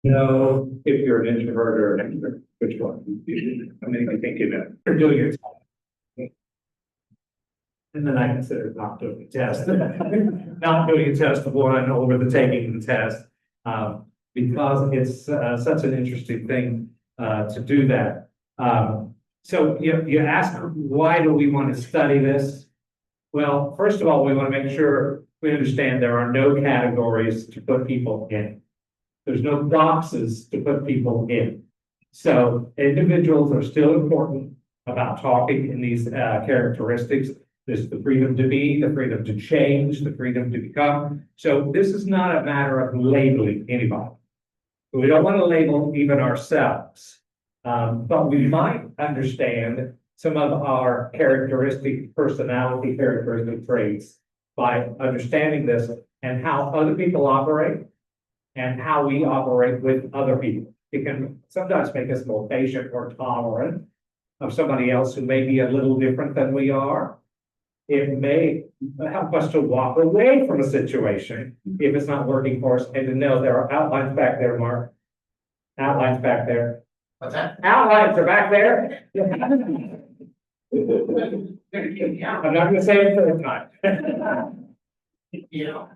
know if you're an introvert or an extrovert? Which one? I mean, I think you know. You're doing it. And then I consider not doing a test. Not doing a test before I know over the taking the test. Because it's such an interesting thing to do that. So you ask, why do we want to study this? Well, first of all, we want to make sure we understand there are no categories to put people in. There's no boxes to put people in. So individuals are still important about talking in these characteristics. There's the freedom to be, the freedom to change, the freedom to become. So this is not a matter of labeling anybody. We don't want to label even ourselves, but we might understand some of our personality characteristic traits by understanding this and how other people operate and how we operate with other people. It can sometimes make us more patient or tolerant of somebody else who may be a little different than we are. It may help us to walk away from a situation if it's not working for us, and to know there are outlines back there, Mark. Outlines back there. What's that? Outlines are back there. I'm not gonna say it for the time. Yeah.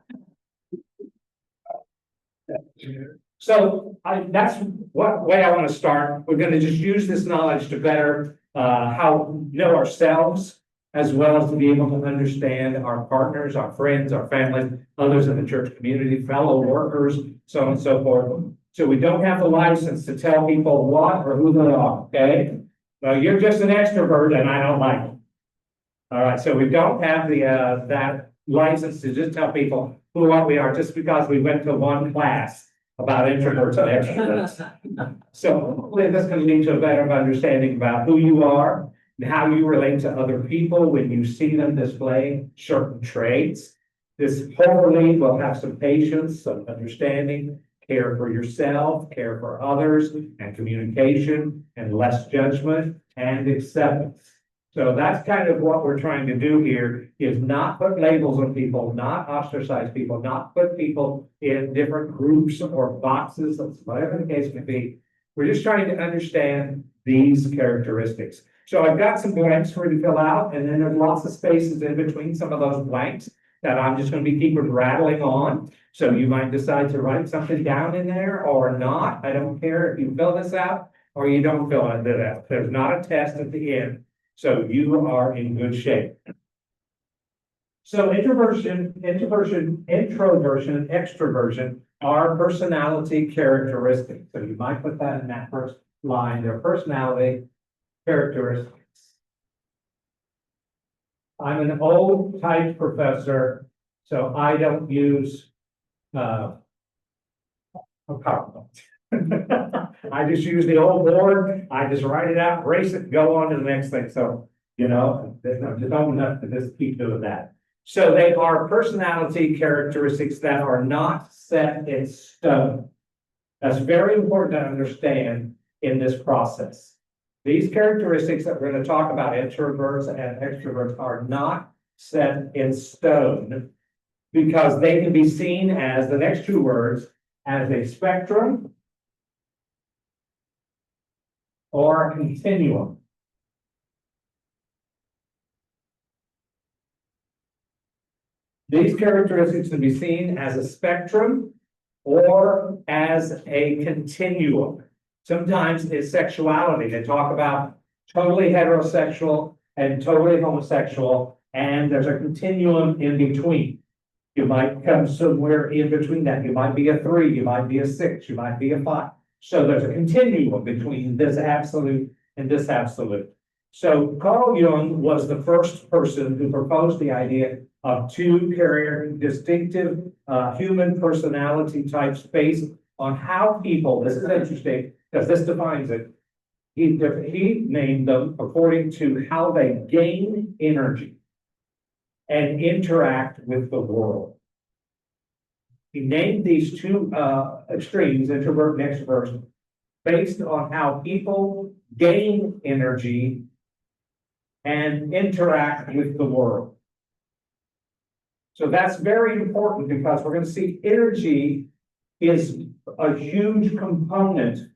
So that's what way I want to start. We're going to just use this knowledge to better know ourselves, as well as to be able to understand our partners, our friends, our families, others in the church community, fellow workers, so on and so forth. So we don't have the license to tell people what or who they are, okay? Well, you're just an extrovert and I don't like it. All right, so we don't have the that license to just tell people who what we are just because we went to one class about introverts and extroverts. So hopefully this can lead to a better understanding about who you are and how you relate to other people when you see them display certain traits. This hopefully will have some patience, some understanding, care for yourself, care for others, and communication, and less judgment and acceptance. So that's kind of what we're trying to do here, is not put labels on people, not ostracize people, not put people in different groups or boxes, whatever the case may be. We're just trying to understand these characteristics. So I've got some blanks for you to fill out, and then there's lots of spaces in between some of those blanks that I'm just going to be keeping rattling on. So you might decide to write something down in there or not. I don't care if you fill this out or you don't fill it out. There's not a test at the end. So you are in good shape. So introversion, and extroversion are personality characteristics. So you might put that in that first line, their personality characteristics. I'm an old type professor, so I don't use a PowerPoint. I just use the old board. I just write it out, erase it, go on to the next thing. So, there's just old enough to just keep doing that. So they are personality characteristics that are not set in stone. That's very important to understand in this process. These characteristics that we're going to talk about, introverts and extroverts, are not set in stone because they can be seen as, the next two words, as a spectrum or a continuum. These characteristics can be seen as a spectrum or as a continuum. Sometimes it's sexuality. They talk about totally heterosexual and totally homosexual, and there's a continuum in between. You might come somewhere in between that. You might be a 3, you might be a 6, you might be a 5. So there's a continuum between this absolute and this absolute. So Carl Jung was the first person who proposed the idea of two distinctive human personality types based on how people, this is interesting because this defines it, he named them according to how they gain energy and interact with the world. He named these two extremes, introvert and extrovert, based on how people gain energy and interact with the world. So that's very important because we're going to see energy is a huge component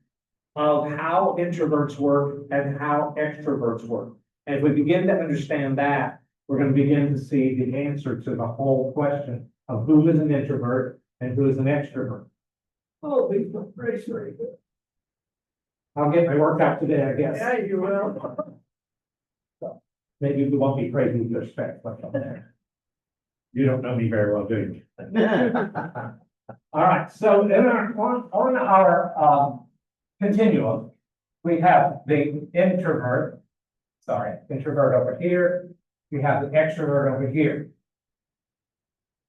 of how introverts work and how extroverts work. And if we begin to understand that, we're going to begin to see the answer to the whole question of who is an introvert and who is an extrovert. Oh, very good. I'll get my workout today, I guess. Yeah, you will. So, maybe we won't be crazy with respect, but I'm there. You don't know me very well, do you? All right, so in on our continuum, we have the introvert over here. We have the extrovert over here.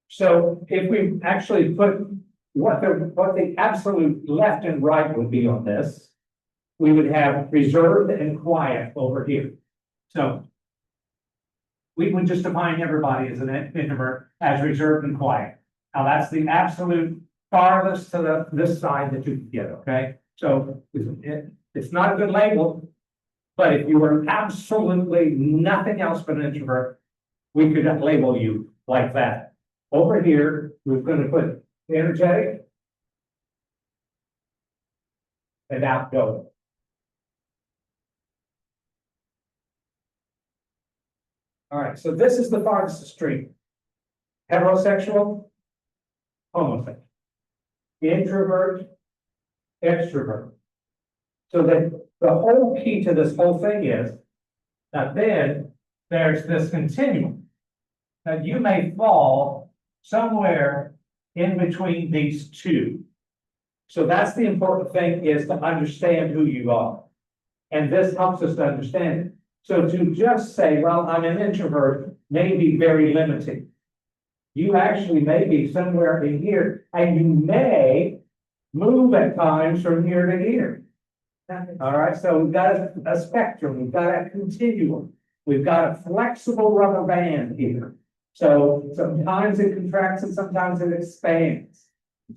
So if we actually put what the absolute left and right would be on this, we would have reserved and quiet over here. So we would just define everybody as an introvert as reserved and quiet. Now that's the absolute farthest to this side that you can get, okay? So it's not a good label, but if you were absolutely nothing else but an introvert, we could label you like that. Over here, we're going to put energetic and outgoing. All right, so this is the farthest extreme. Heterosexual, homosexual. Introvert, extrovert. So that the whole key to this whole thing is that then there's this continuum that you may fall somewhere in between these two. So that's the important thing, is to understand who you are. And this helps us to understand it. So to just say, well, I'm an introvert may be very limiting. You actually may be somewhere in here, and you may move at times from here to here. All right, so we've got a spectrum, we've got a continuum, we've got a flexible rubber band here. So sometimes it contracts and sometimes it expands.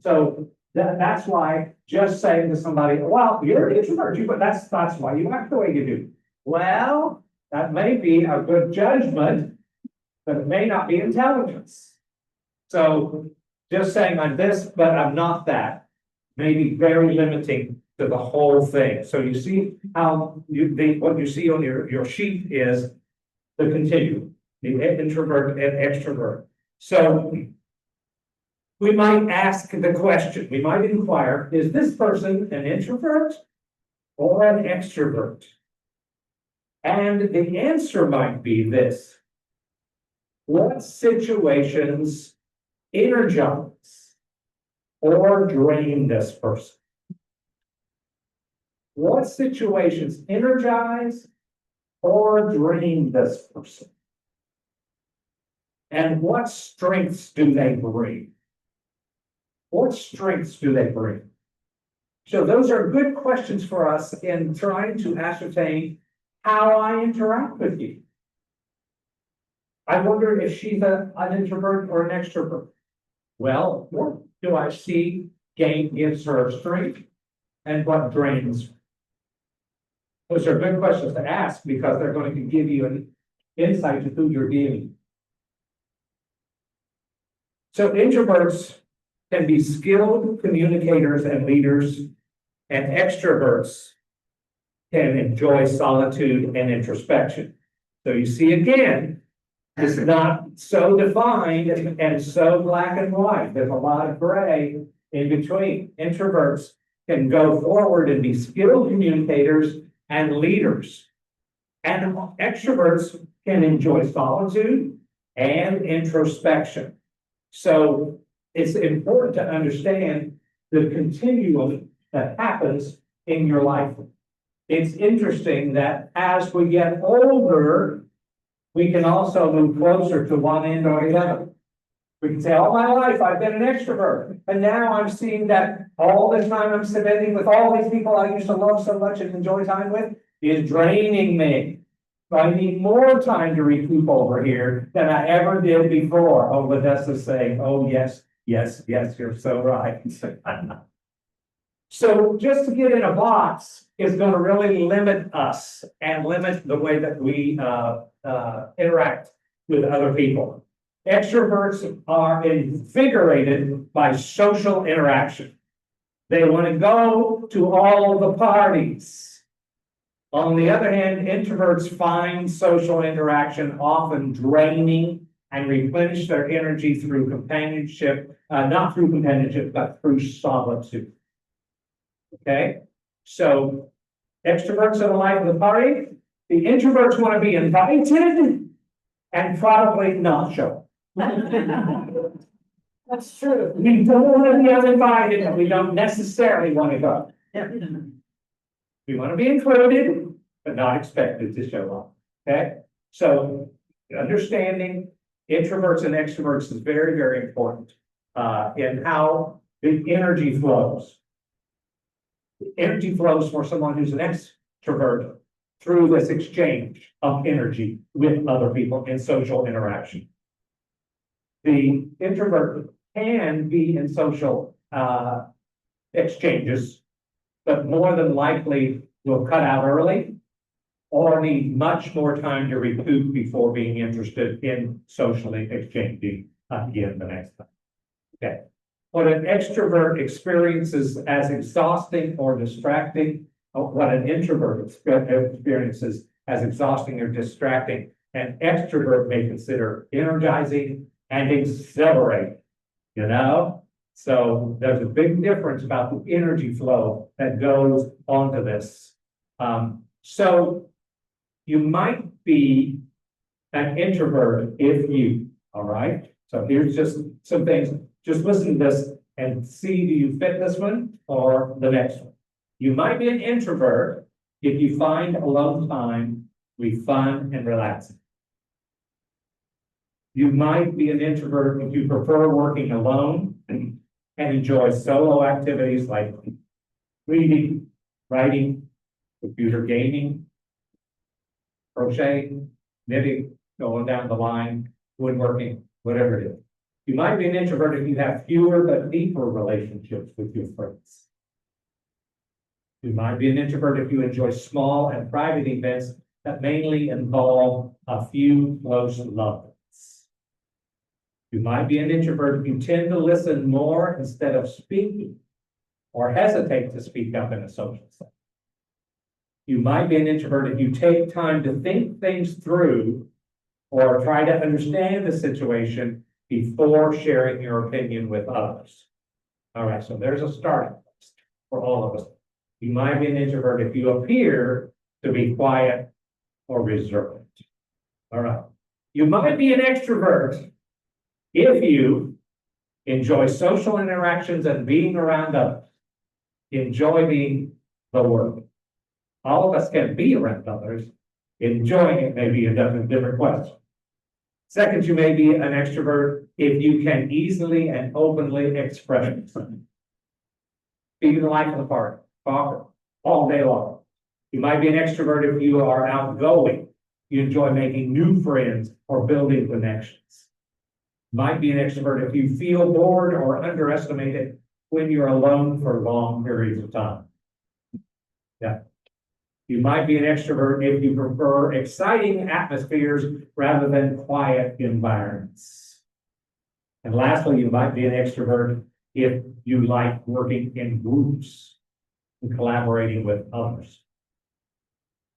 So that's why just saying to somebody, well, you're an introvert, but that's why you act the way you do. Well, that may be a good judgment, but it may not be intelligence. So just saying I'm this, but I'm not that, may be very limiting to the whole thing. So you see how what you see on your sheet is the continuum, the introvert and extrovert. So we might ask the question, we might inquire, is this person an introvert or an extrovert? And the answer might be this: what situations energize or drain this person? What situations energize or drain this person? And what strengths do they bring? What strengths do they bring? So those are good questions for us in trying to ascertain how I interact with you. I wonder if she's an introvert or an extrovert. Well, what do I see gives her strength and what drains her? Those are good questions to ask because they're going to give you an insight to who you're dealing with. So introverts can be skilled communicators and leaders, and extroverts can enjoy solitude and introspection. So you see again, it's not so defined and so black and white. There's a lot of gray in between. Introverts can go forward and be skilled communicators and leaders. And extroverts can enjoy solitude and introspection. So it's important to understand the continuum that happens in your life. It's interesting that as we get older, we can also move closer to one end or the other. We can say, all my life I've been an extrovert, and now I'm seeing that all the time I'm spending with all these people I used to love so much and enjoy time with is draining me. So I need more time to recoup over here than I ever did before. Oh, but that's the saying, oh yes, yes, yes, you're so right. So just to get in a box is going to really limit us and limit the way that we interact with other people. Extroverts are invigorated by social interaction. They want to go to all of the parties. On the other hand, introverts find social interaction often draining and replenish their energy through companionship, not through companionship, but through solitude. Okay, so extroverts are the life of the party. The introverts want to be invited and probably not show. That's true. We don't want to be uninvited, and we don't necessarily want to go. We want to be included, but not expected to show up. Okay, so understanding introverts and extroverts is very, very important in how the energy flows. The energy flows for someone who's an extrovert through this exchange of energy with other people in social interaction. The introvert can be in social exchanges, but more than likely will cut out early or need much more time to recoup before being interested in socially exchanging again the next time. Okay. What an extrovert experiences as exhausting or distracting, what an introvert experiences as exhausting or distracting, an extrovert may consider energizing and exhilarating, you know? So there's a big difference about the energy flow that goes onto this. So you might be an introvert if you, all right? So here's just some things. Just listen to this and see, do you fit this one or the next one? You might be an introvert if you find alone time to be fun and relaxing. You might be an introvert if you prefer working alone and enjoy solo activities like reading, writing, computer gaming, crocheting, knitting, going down the line, woodworking, whatever it is. You might be an introvert if you have fewer but deeper relationships with your friends. You might be an introvert if you enjoy small and private events that mainly involve a few close loved ones. You might be an introvert if you tend to listen more instead of speaking or hesitate to speak up in a social setting. You might be an introvert if you take time to think things through or try to understand the situation before sharing your opinion with others. All right, so there's a starting place for all of us. You might be an introvert if you appear to be quiet or reserved. All right. You might be an extrovert if you enjoy social interactions and being around others. Enjoy being the word. All of us can be around others. Enjoying it may be a different question. Second, you may be an extrovert if you can easily and openly express yourself. Be the life of the party, talk all day long. You might be an extrovert if you are outgoing. You enjoy making new friends or building connections. You might be an extrovert if you feel bored or underestimated when you're alone for long periods of time. Yeah. You might be an extrovert if you prefer exciting atmospheres rather than quiet environments. And lastly, you might be an extrovert if you like working in groups and collaborating with others.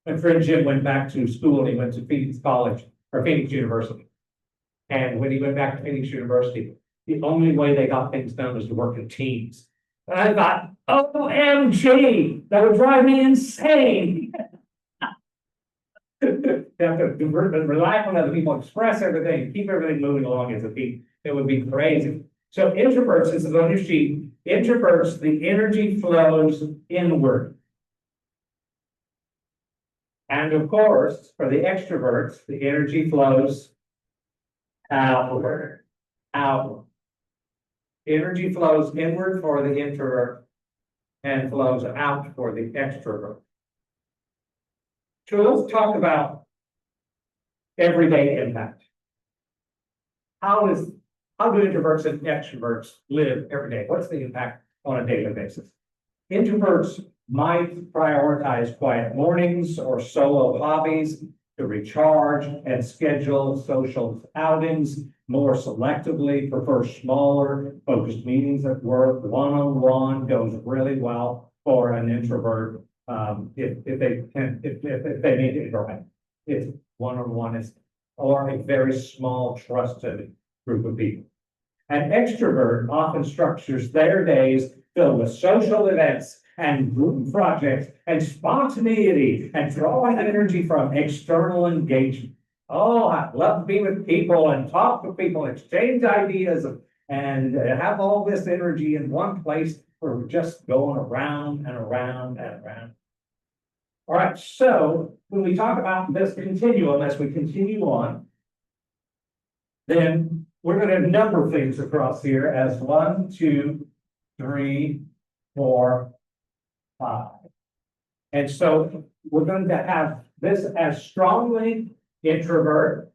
My friend Jim went back to school and he went to Phoenix College or Phoenix University. And when he went back to Phoenix University, the only way they got things done was to work in teams. And I thought, OMG, that would drive me insane. You have to rely on other people, express everything, keep everything moving along as a team. It would be crazy. So introverts, this is on your sheet, introverts, the energy flows inward. And of course, for the extroverts, the energy flows outward. Outward. Energy flows inward for the introvert and flows out for the extrovert. So let's talk about everyday impact. How do introverts and extroverts live every day? What's the impact on a daily basis? Introverts might prioritize quiet mornings or solo hobbies to recharge and schedule social outings more selectively, prefer smaller, focused meetings at work. One-on-one goes really well for an introvert. If they need it right. If one-on-one is, or a very small trusted group of people. An extrovert often structures their days filled with social events and group projects and spontaneity and drawing energy from external engagement. Oh, I love to be with people and talk to people, exchange ideas, and have all this energy in one place where we're just going around and around and around. All right, so when we talk about this continuum, as we continue on, then we're going to number things across here as 1, 2, 3, 4, 5. And so we're going to have this as strongly introvert.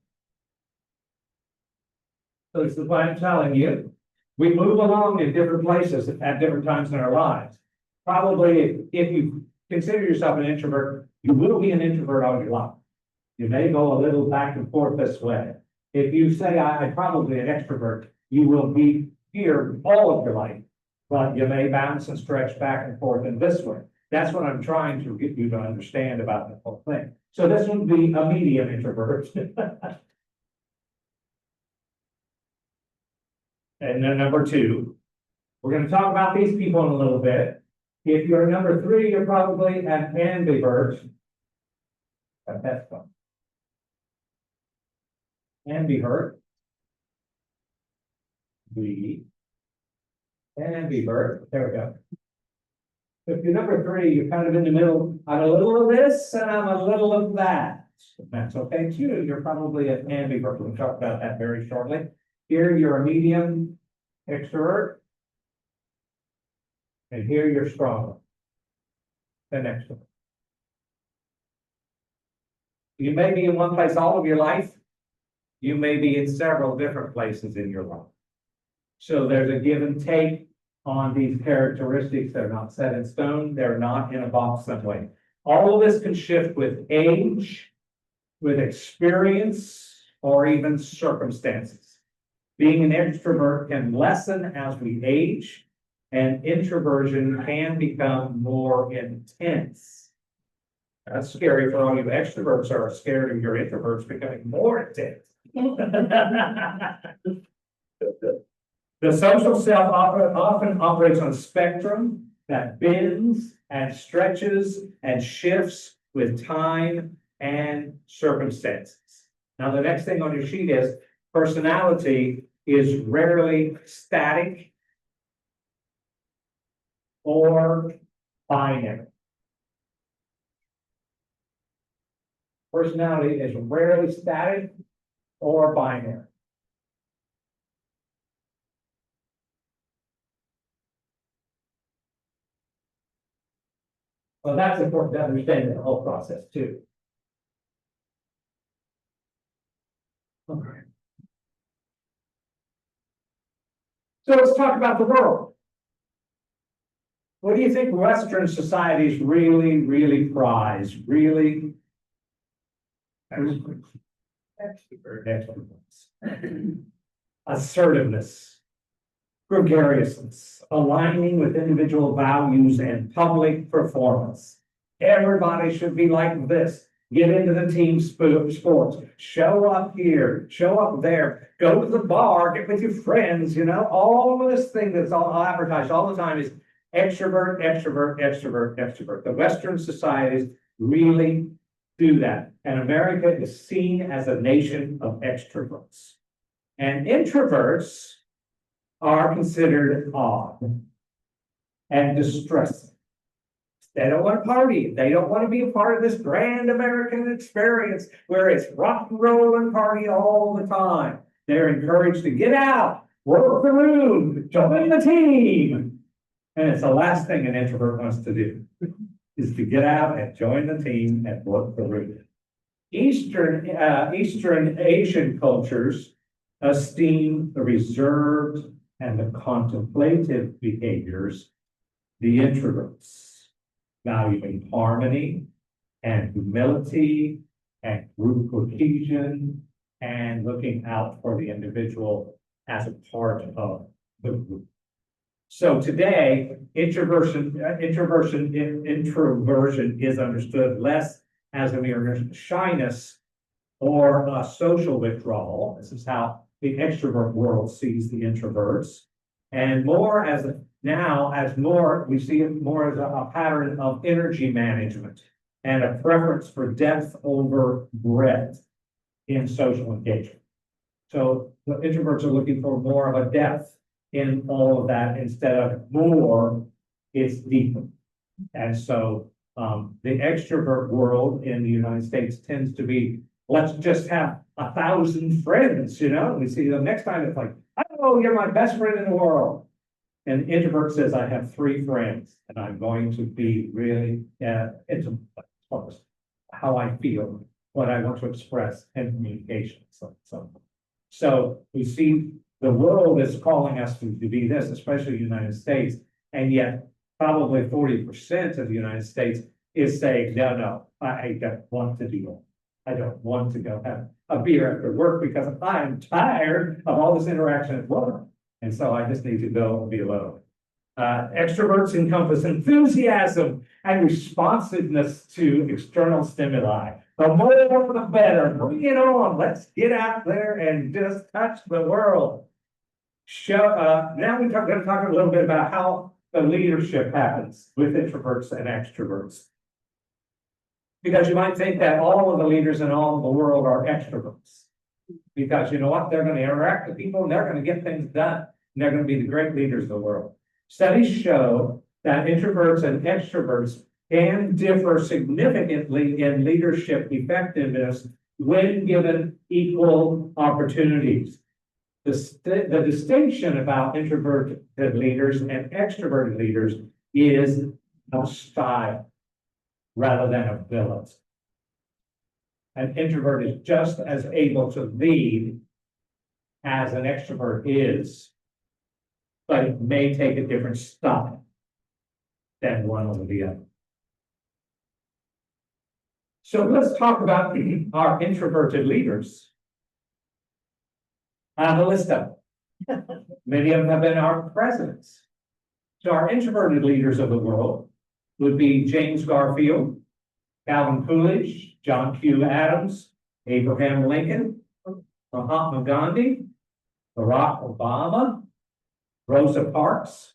So this is why I'm telling you, we move along in different places at different times in our lives. Probably if you consider yourself an introvert, you will be an introvert all your life. You may go a little back and forth this way. If you say I'm probably an extrovert, you will be here all of your life, but you may bounce and stretch back and forth in this way. That's what I'm trying to get you to understand about the whole thing. So this would be a medium introvert. And then number 2, we're going to talk about these people in a little bit. If you're number 3, you're probably an ambivert. That's fun. Ambivert. Ambivert. There we go. If you're number 3, you're kind of in the middle. I'm a little of this and I'm a little of that. That's okay too. You're probably an ambivert. We'll talk about that very shortly. Here you're a medium extrovert. And here you're stronger than extrovert. You may be in one place all of your life. You may be in several different places in your life. So there's a give and take on these characteristics. They're not set in stone. They're not in a box some way. All of this can shift with age, with experience, or even circumstances. Being an extrovert can lessen as we age, and introversion can become more intense. That's scary for all you extroverts who are scared of your introverts becoming more intense. The social self often operates on a spectrum that bends and stretches and shifts with time and circumstances. Now, the next thing on your sheet is personality is rarely static or binary. Personality is rarely static or binary. Well, that's important to understand the whole process too. All right. So let's talk about the world. What do you think Western societies really prize? Really? Assertiveness, gregariousness, aligning with individual values and public performance. Everybody should be like this. Get into the team sports. Show up here, show up there, go to the bar, get with your friends, you know, all of this thing that's all advertised all the time is extrovert, extrovert, extrovert, extrovert. The Western societies really do that. And America is seen as a nation of extroverts. And introverts are considered odd and distressing. They don't want to party. They don't want to be a part of this grand American experience where it's rock and roll and party all the time. They're encouraged to get out, work the room, join the team. And it's the last thing an introvert wants to do, is to get out and join the team and work the room. Eastern Asian cultures esteem the reserved and the contemplative behaviors, the introverts, valuing harmony and humility and group cohesion and looking out for the individual as a part of the group. So today, introversion is understood less as a mere shyness or a social withdrawal. This is how the extrovert world sees the introverts, and more as we see it more as a pattern of energy management and a preference for depth over breadth in social engagement. So the introverts are looking for more of a depth in all of that instead of more, it's deeper. And so the extrovert world in the United States tends to be, let's just have 1,000 friends, we see them next time, it's like, oh, you're my best friend in the world. And the introvert says, I have 3 friends, and I'm going to be really intimate, how I feel, what I want to express in communication. So we see the world is calling us to be this, especially the United States, and yet probably 40% of the United States is saying, no, I don't want to do that. I don't want to go have a beer after work because I'm tired of all this interaction at work. And so I just need to go and be alone. Extroverts encompass enthusiasm and responsiveness to external stimuli. The more, the better. Bring it on. Let's get out there and just touch the world. Now we're going to talk a little bit about how the leadership happens with introverts and extroverts. Because you might think that all of the leaders in all of the world are extroverts. Because you know what? They're going to interact with people and they're going to get things done. And they're going to be the great leaders of the world. Studies show that introverts and extroverts can differ significantly in leadership effectiveness when given equal opportunities. The distinction about introverted leaders and extroverted leaders is a style rather than ability. An introvert is just as able to lead as an extrovert is, but it may take a different style than one over the other. So let's talk about our introverted leaders. I have a list of them. Many of them have been our presidents. So our introverted leaders of the world would be James Garfield, Calvin Coolidge, John Q. Adams, Abraham Lincoln, Mahatma Gandhi, Barack Obama, Rosa Parks,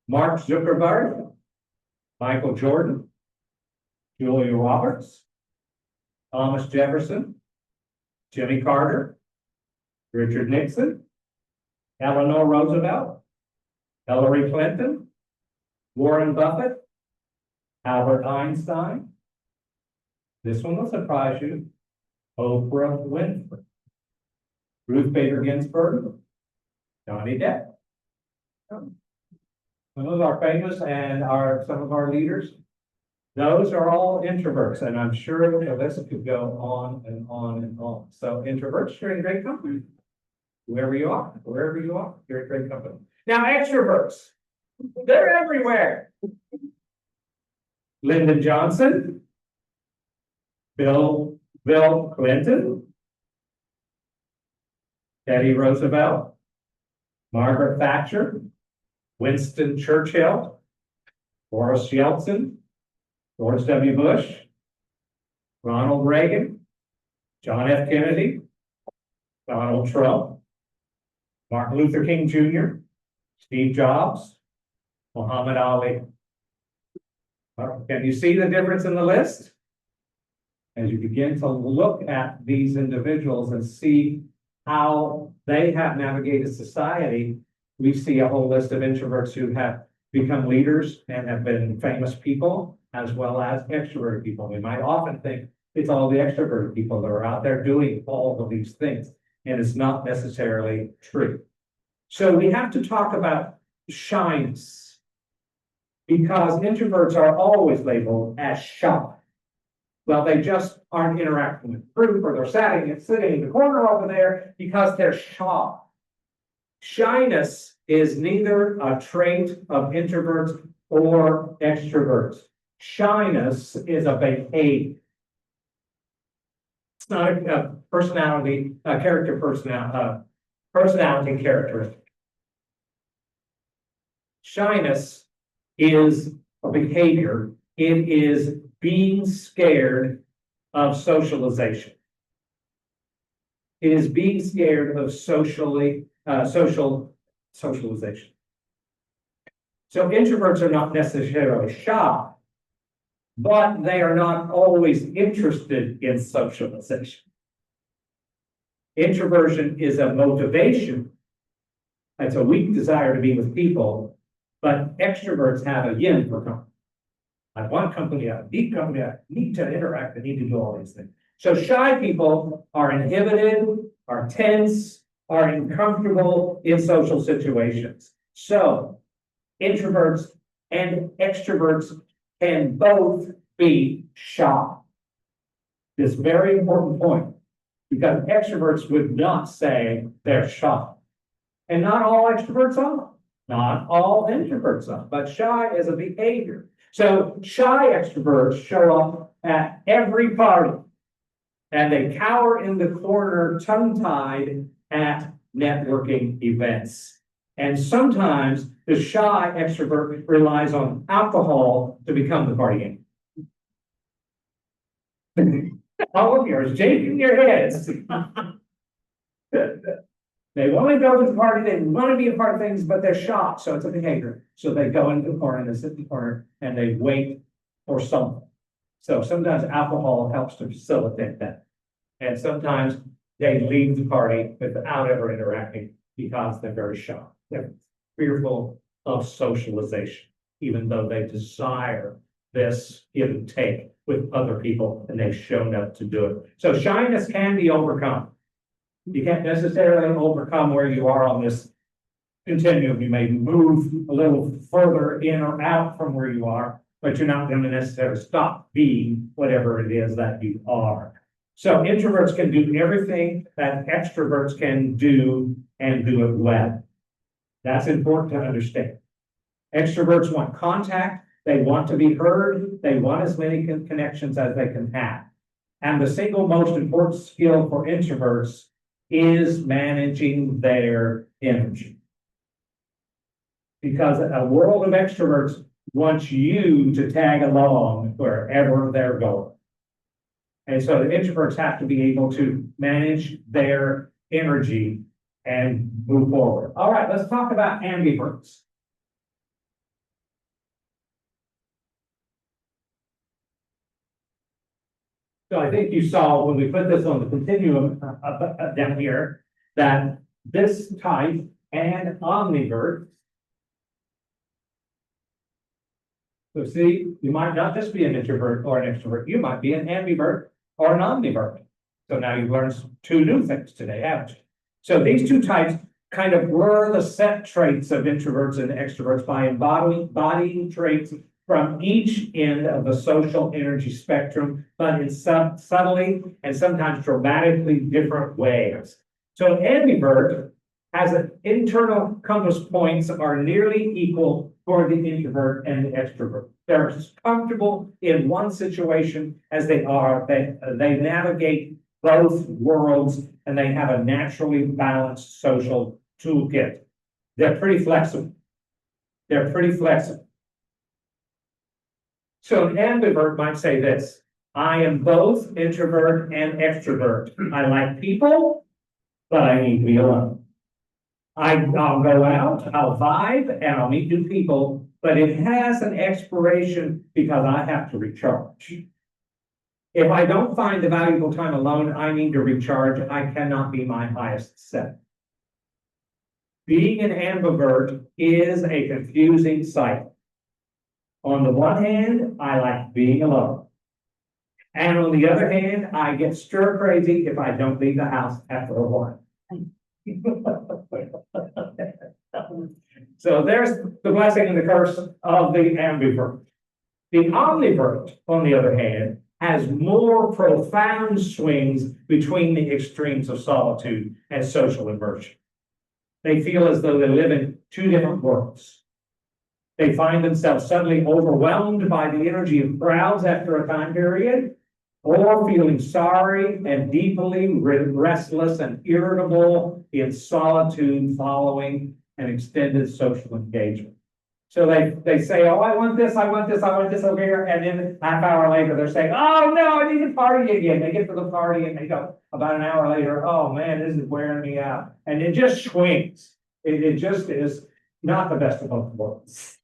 Mark Zuckerberg, Michael Jordan, Julia Roberts, Thomas Jefferson, Jimmy Carter, Richard Nixon, Eleanor Roosevelt, Hillary Clinton, Warren Buffett, Albert Einstein. This one will surprise you. Oprah Winfrey, Ruth Bader Ginsburg, Johnny Depp. Some of our famous and some of our leaders, those are all introverts, and I'm sure the list could go on and on and on. So introverts, you're in great company. Wherever you are, you're in great company. Now extroverts, they're everywhere. Lyndon Johnson, Bill Clinton, Teddy Roosevelt, Margaret Thatcher, Winston Churchill, Boris Yeltsin, George W. Bush, Ronald Reagan, John F. Kennedy, Donald Trump, Martin Luther King Jr., Steve Jobs, Muhammad Ali. Can you see the difference in the list? As you begin to look at these individuals and see how they have navigated society, we see a whole list of introverts who have become leaders and have been famous people, as well as extroverted people. We might often think it's all the extroverted people that are out there doing all of these things, and it's not necessarily true. So we have to talk about shyness, because introverts are always labeled as shy. Well, they just aren't interacting with the group, or they're sitting in the corner over there because they're shy. Shyness is neither a trait of introverts or extroverts. Shyness is a behavior. It's not a personality, personality characteristic. Shyness is a behavior. It is being scared of socialization. It is being scared of socialization. So introverts are not necessarily shy, but they are not always interested in socialization. Introversion is a motivation. It's a weak desire to be with people, but extroverts have a yin for company. I want company, I need company, I need to interact, I need to do all these things. So shy people are inhibited, are tense, are uncomfortable in social situations. So introverts and extroverts can both be shy. This very important point, because extroverts would not say they're shy. And not all extroverts are, not all introverts are, but shy is a behavior. So shy extroverts show up at every party and they cower in the corner, tongue-tied at networking events. And sometimes the shy extrovert relies on alcohol to become the party game. All of you are shaking your heads. They want to go to the party, they want to be a part of things, but they're shy, so it's a behavior. So they go into the corner, they sit in the corner, and they wait for something. So sometimes alcohol helps to facilitate that. And sometimes they leave the party without ever interacting because they're very shy. They're fearful of socialization, even though they desire this give and take with other people, and they've shown up to do it. So shyness can be overcome. You can't necessarily overcome where you are on this continuum. You may move a little further in or out from where you are, but you're not going to necessarily stop being whatever it is that you are. So introverts can do everything that extroverts can do and do it well. That's important to understand. Extroverts want contact. They want to be heard. They want as many connections as they can have. And the single most important skill for introverts is managing their energy. Because a world of extroverts wants you to tag along wherever they're going. And so the introverts have to be able to manage their energy and move forward. All right, let's talk about ambiverts. So I think you saw when we put this on the continuum down here, that this type and omnivert. So see, you might not just be an introvert or an extrovert, you might be an ambivert or an omnivert. So now you've learned two new things today, haven't you? So these two types kind of blur the set traits of introverts and extroverts by embodying traits from each end of the social energy spectrum, but in some subtly and sometimes dramatically different ways. So an ambivert has an internal compass points are nearly equal for the introvert and the extrovert. They're as comfortable in one situation as they are. They navigate both worlds and they have a naturally balanced social toolkit. They're pretty flexible. They're pretty flexible. So an ambivert might say this: I am both introvert and extrovert. I like people, but I need to be alone. I'll go out, I'll vibe, and I'll meet new people, but it has an expiration because I have to recharge. If I don't find the valuable time alone, I need to recharge. I cannot be my highest self. Being an ambivert is a confusing cycle. On the one hand, I like being alone. And on the other hand, I get stir crazy if I don't leave the house after a while. So there's the blessing and the curse of the ambivert. The omnivert, on the other hand, has more profound swings between the extremes of solitude and social immersion. They feel as though they live in two different worlds. They find themselves suddenly overwhelmed by the energy of crowds after a time period, or feeling sorry and deeply restless and irritable in solitude following an extended social engagement. So they say, oh, I want this, I want this, I want this over here. And then a half hour later, they're saying, oh, no, I need to party again. They get to the party and they go about an hour later, oh, man, this is wearing me out. And it just swings. It just is not the best of both worlds.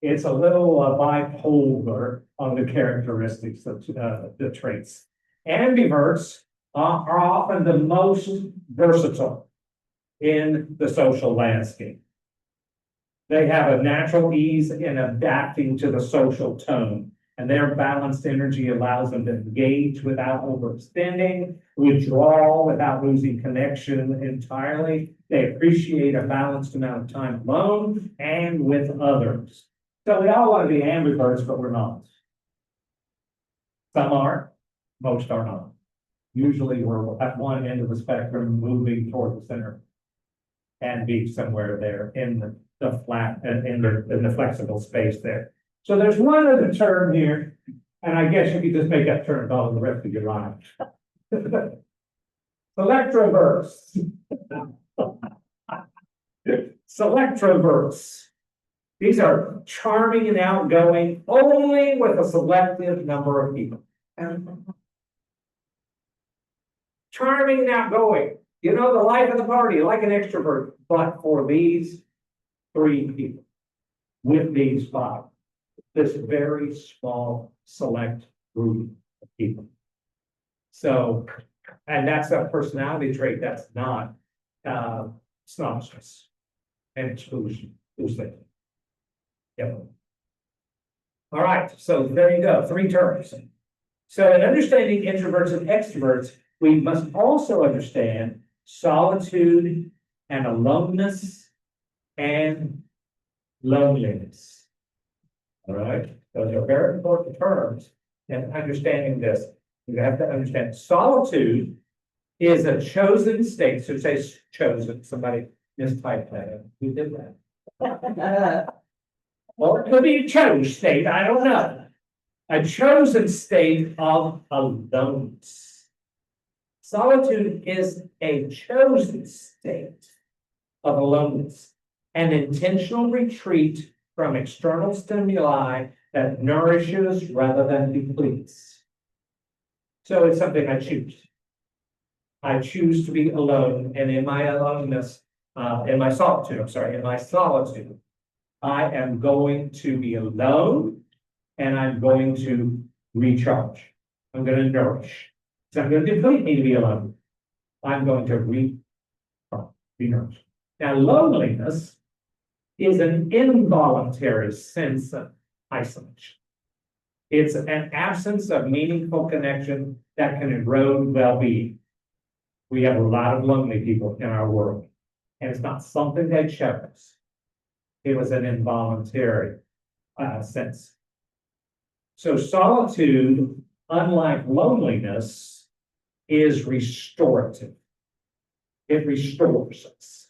It's a little bipolar on the characteristics of the traits. Ambiverts are often the most versatile in the social landscape. They have a natural ease in adapting to the social tone, and their balanced energy allows them to engage without overextending, withdraw without losing connection entirely. They appreciate a balanced amount of time alone and with others. So we all want to be ambiverts, but we're not. Some are, most are not. Usually we're at one end of the spectrum moving toward the center and be somewhere there in the flat and in the flexible space there. So there's one other term here, and I guess you could just make that term all the rest of your life. Selectroverts. Selectroverts. These are charming and outgoing only with a selective number of people. Charming and outgoing. You know, the life of the party, like an extrovert, but for these 3 people, with these 5, this very small select group of people. So, and that's a personality trait that's not snobbishness and exclusion. Yep. All right, so there you go, 3 terms. So in understanding introverts and extroverts, we must also understand solitude and aloneness and loneliness. All right, those are very important terms in understanding this. You have to understand solitude is a chosen state. So say chosen, somebody mistyped that. Who did that? Well, it could be a chosen state, I don't know. A chosen state of aloneness. Solitude is a chosen state of aloneness, an intentional retreat from external stimuli that nourishes rather than depletes. So it's something I choose. I choose to be alone, and in my aloneness, in my solitude, I am going to be alone, and I'm going to recharge. I'm going to nourish. It's not going to deplete me to be alone. I'm going to be nourished. Now, loneliness is an involuntary sense of isolation. It's an absence of meaningful connection that can erode well-being. We have a lot of lonely people in our world, and it's not something they chose. It was an involuntary sense. So solitude, unlike loneliness, is restorative. It restores us.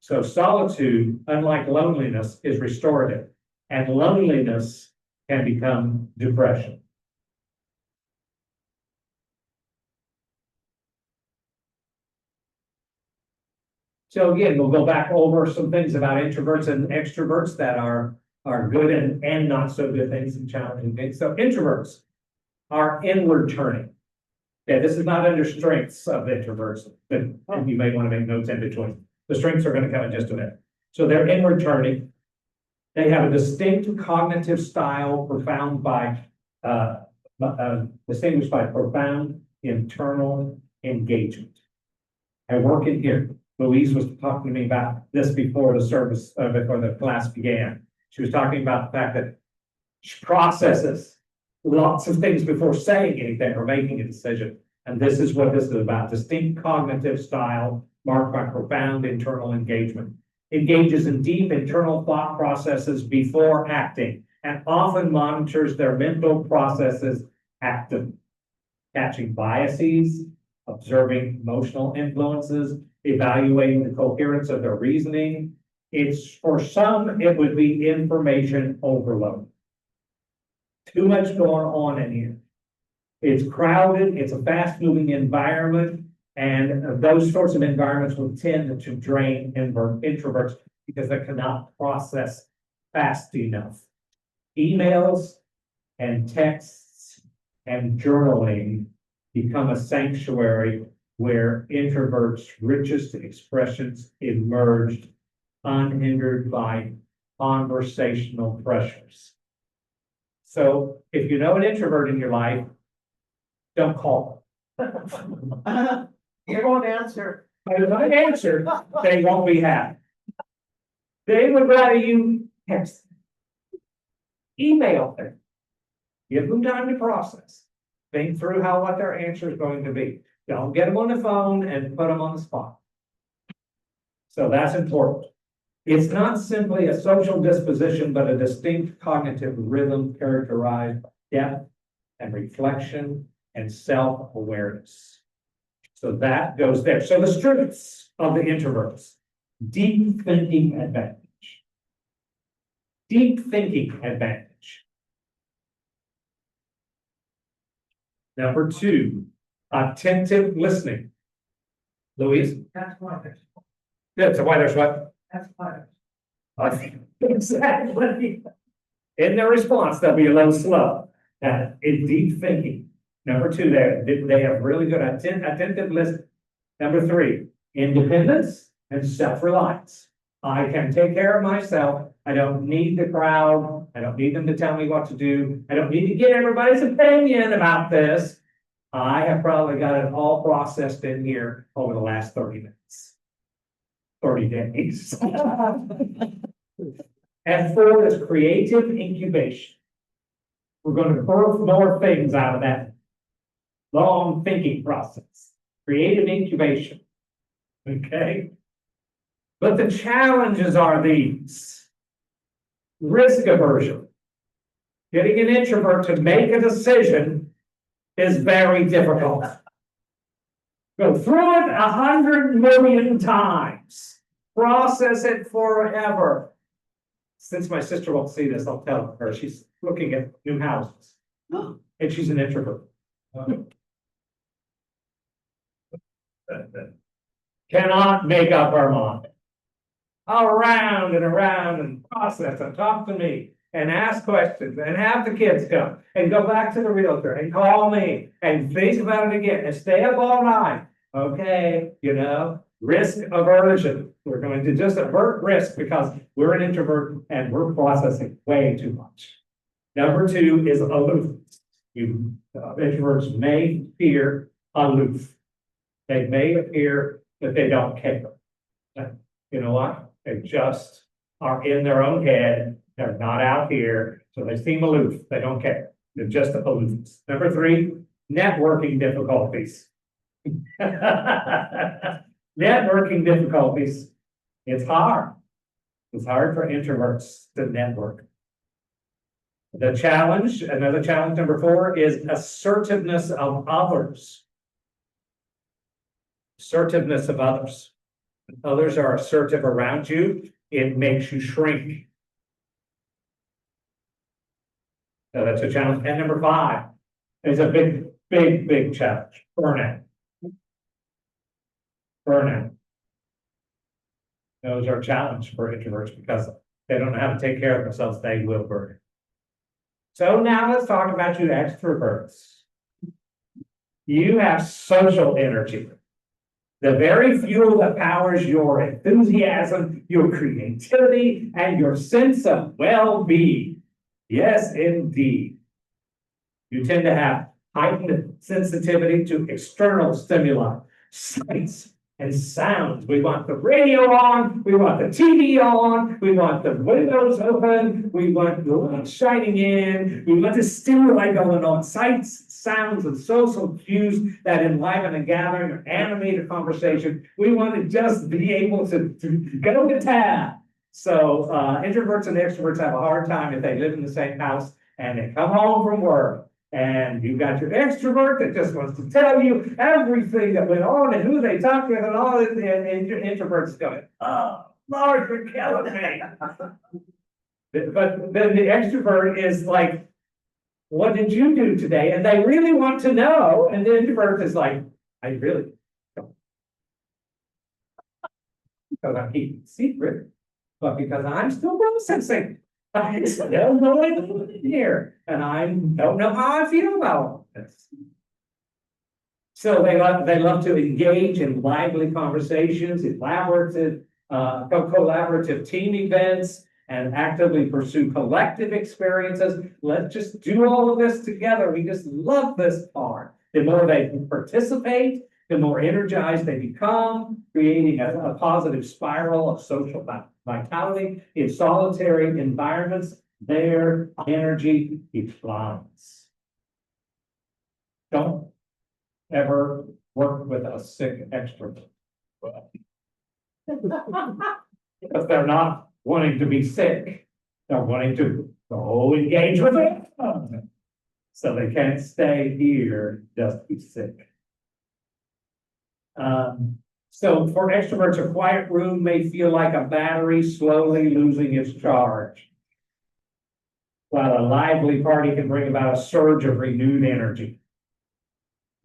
So solitude, unlike loneliness, is restorative, and loneliness can become depression. So again, we'll go back over some things about introverts and extroverts that are good and not so good things and challenging things. So introverts are inward turning. Yeah, this is not under strengths of introverts, but you may want to make notes in between. The strengths are going to come in just a minute. So they're inward turning. They have a distinct cognitive style distinguished by profound internal engagement. I work in here. Louise was talking to me about this before the service, before the class began. She was talking about the fact that she processes lots of things before saying anything or making a decision. And this is what this is about. Distinct cognitive style marked by profound internal engagement. Engages in deep internal thought processes before acting and often monitors their mental processes actively, catching biases, observing emotional influences, evaluating the coherence of their reasoning. It's for some, it would be information overload. Too much going on in here. It's crowded, it's a fast-moving environment, and those sorts of environments will tend to drain introverts because they cannot process fast enough. Emails and texts and journaling become a sanctuary where introverts' richest expressions emerged unhindered by conversational pressures. So if you know an introvert in your life, don't call them. You won't answer. If I answer, they won't be happy. They would rather you text them, email them, give them time to process, think through what their answer is going to be. Don't get them on the phone and put them on the spot. So that's important. It's not simply a social disposition, but a distinct cognitive rhythm characterized by depth and reflection and self-awareness. So that goes there. So the strengths of the introverts: deep thinking advantage. Deep thinking advantage. Number 2, attentive listening. Louise? That's why. Yeah, so why there's what? That's why. Exactly. In their response, they'll be a little slow. In deep thinking. Number 2, they have really good attentive listening. Number 3, independence and self-reliance. I can take care of myself. I don't need the crowd. I don't need them to tell me what to do. I don't need to get everybody's opinion about this. I have probably got it all processed in here over the last 30 minutes. 30 days. And 4 is creative incubation. We're going to birth more things out of that long thinking process. Creative incubation. Okay? But the challenges are these. Risk aversion. Getting an introvert to make a decision is very difficult. Go through it 100 million times. Process it forever. Since my sister won't see this, I'll tell her. She's looking at new houses. And she's an introvert. Cannot make up her mind. Around and process and talk to me and ask questions and have the kids come and go back to the realtor and call me and think about it again and stay up all night. Okay, risk aversion. We're going to just avert risk because we're an introvert and we're processing way too much. Number 2 is aloof. Introverts may appear aloof. They may appear that they don't care. You know what? They just are in their own head. They're not out here. So they seem aloof. They don't care. They're just aloof. Number 3, networking difficulties. Networking difficulties. It's hard. It's hard for introverts to network. Another challenge, number 4, is assertiveness of others. Assertiveness of others. When others are assertive around you, it makes you shrink. So that's a challenge. And number 5 is a big challenge. Burnout. Burnout. Those are a challenge for introverts because they don't know how to take care of themselves. They will burn. So now let's talk about you extroverts. You have social energy. The very fuel that powers your enthusiasm, your creativity, and your sense of well-being. Yes, indeed. You tend to have heightened sensitivity to external stimuli, sights, and sounds. We want the radio on, we want the TV on, we want the windows open, we want the light shining in, we want the stimuli going on, sights, sounds, and social cues that enliven a gathering or animate a conversation. We want to just be able to go to town. So introverts and extroverts have a hard time if they live in the same house and they come home from work. And you've got your extrovert that just wants to tell you everything that went on and who they talked with and all this, and your introvert's going, oh, Lord, you're killing me. But then the extrovert is like what did you do today? And they really want to know. And the introvert is like, I really don't. Because I'm keeping it secret, but because I'm still processing. I still know here, and I don't know how I feel about this. So they love to engage in lively conversations, in collaborative team events, and actively pursue collective experiences. Let's just do all of this together. We just love this part. The more they participate, the more energized they become, creating a positive spiral of social vitality. In solitary environments, their energy declines. Don't ever work with a sick extrovert. Because they're not wanting to be sick, they're wanting to go engage with it. So they can't stay here, just be sick. So for extroverts, a quiet room may feel like a battery slowly losing its charge, while a lively party can bring about a surge of renewed energy.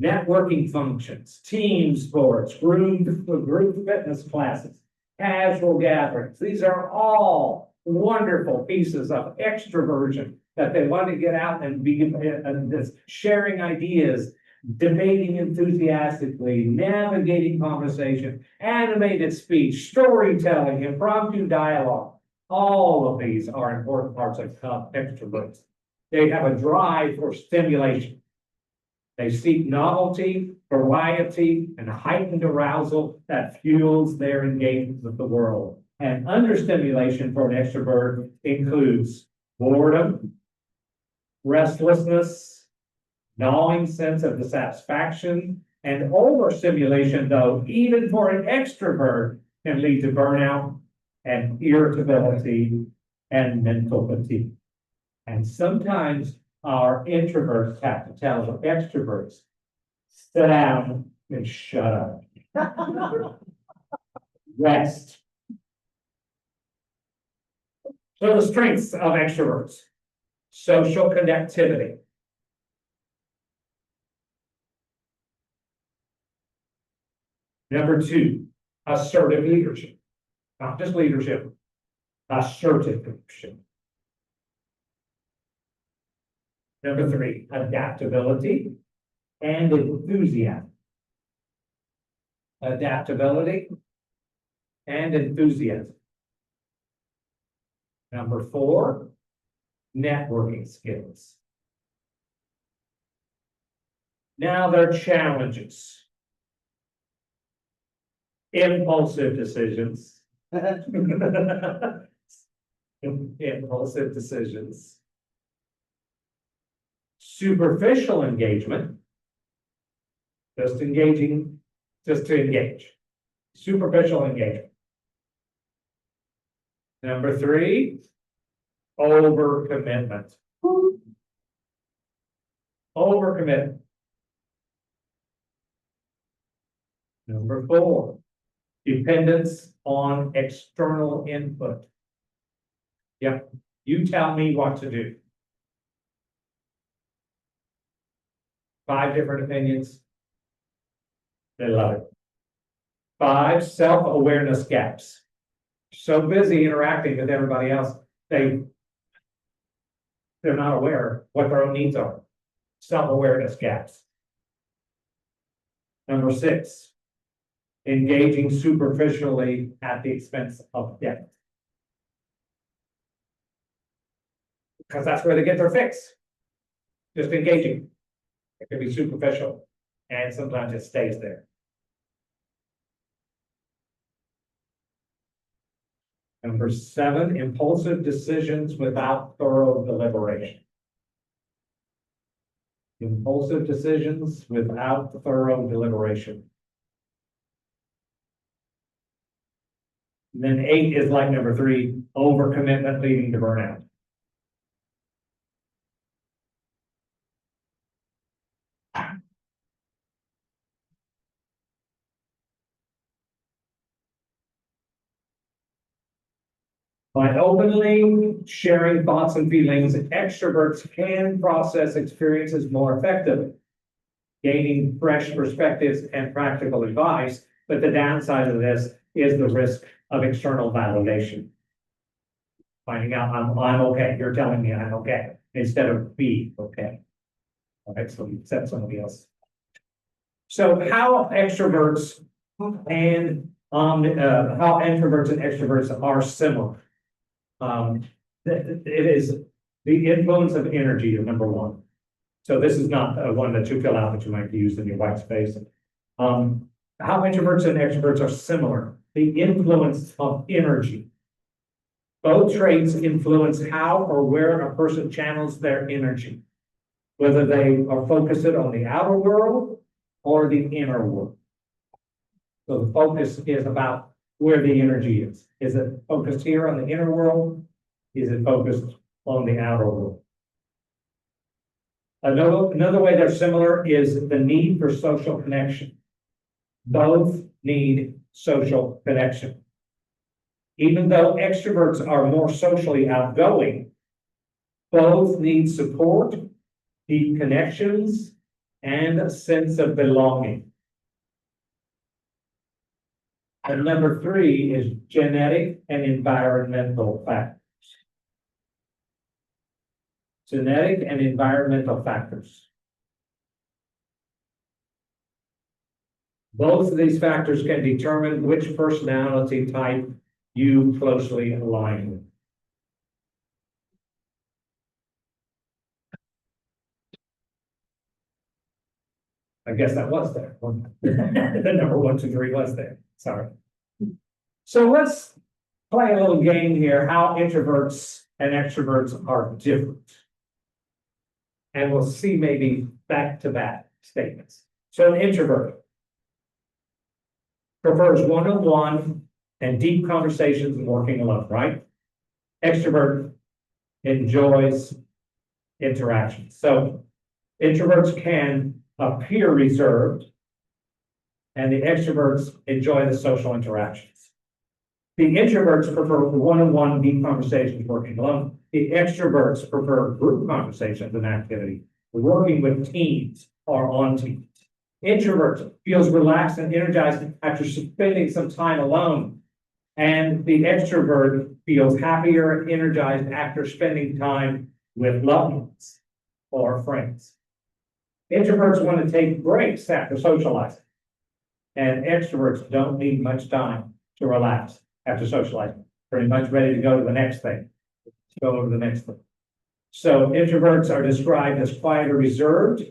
Networking functions, team sports, group fitness classes, casual gatherings. These are all wonderful pieces of extroversion that they want to get out and be this sharing ideas, debating enthusiastically, navigating conversation, animated speech, storytelling, impromptu dialogue. All of these are important parts of extroverts. They have a drive for stimulation. They seek novelty, variety, and heightened arousal that fuels their engagement with the world. And understimulation for an extrovert includes boredom, restlessness, gnawing sense of dissatisfaction, and overstimulation, though, even for an extrovert, can lead to burnout and irritability and mental fatigue. And sometimes our introverts have to tell the extroverts, sit down and shut up. Rest. So the strengths of extroverts: social connectivity. Number 2, assertive leadership. Not just leadership, assertive leadership. Number 3, adaptability and enthusiasm. Adaptability and enthusiasm. Number 4, networking skills. Now their challenges. Impulsive decisions. Impulsive decisions. Superficial engagement. Just to engage. Superficial engagement. Number 3, overcommitment. Overcommitment. Number 4, dependence on external input. Yep, you tell me what to do. 5 different opinions. They love it. 5, self-awareness gaps. So busy interacting with everybody else, they're not aware what their own needs are. Self-awareness gaps. Number 6, engaging superficially at the expense of depth. Because that's where they get their fix. Just engaging. It can be superficial, and sometimes it stays there. Number 7, impulsive decisions without thorough deliberation. Impulsive decisions without thorough deliberation. And then 8 is like number 3, overcommitment leading to burnout. By openly sharing thoughts and feelings, extroverts can process experiences more effectively, gaining fresh perspectives and practical advice. But the downside of this is the risk of external validation. Finding out I'm okay, you're telling me I'm okay, instead of be okay. All right, so you said somebody else. So how extroverts and how introverts and extroverts are similar. It is the influence of energy is number one. So this is not one that you fill out that you might use in your white space. How introverts and extroverts are similar. The influence of energy. Both traits influence how or where a person channels their energy, whether they are focused on the outer world or the inner world. So the focus is about where the energy is. Is it focused here on the inner world? Is it focused on the outer world? Another way they're similar is the need for social connection. Both need social connection. Even though extroverts are more socially outgoing, both need support, deep connections, and a sense of belonging. And number three is genetic and environmental factors. Genetic and environmental factors. Both of these factors can determine which personality type you closely align with. I guess that was there. The number 1, 2, 3 was there. Sorry. So let's play a little game here, how introverts and extroverts are different. And we'll see maybe back-to-back statements. So an introvert prefers one-on-one and deep conversations and working alone, right? Extrovert enjoys interaction. So introverts can appear reserved, and the extroverts enjoy the social interactions. The introverts prefer one-on-one deep conversations, working alone. The extroverts prefer group conversations and activity, working with teams or on teams. Introvert feels relaxed and energized after spending some time alone, and the extrovert feels happier and energized after spending time with loved ones or friends. Introverts want to take breaks after socializing, and extroverts don't need much time to relax after socializing. Pretty much ready to go to the next thing. Go to the next thing. So introverts are described as quiet or reserved,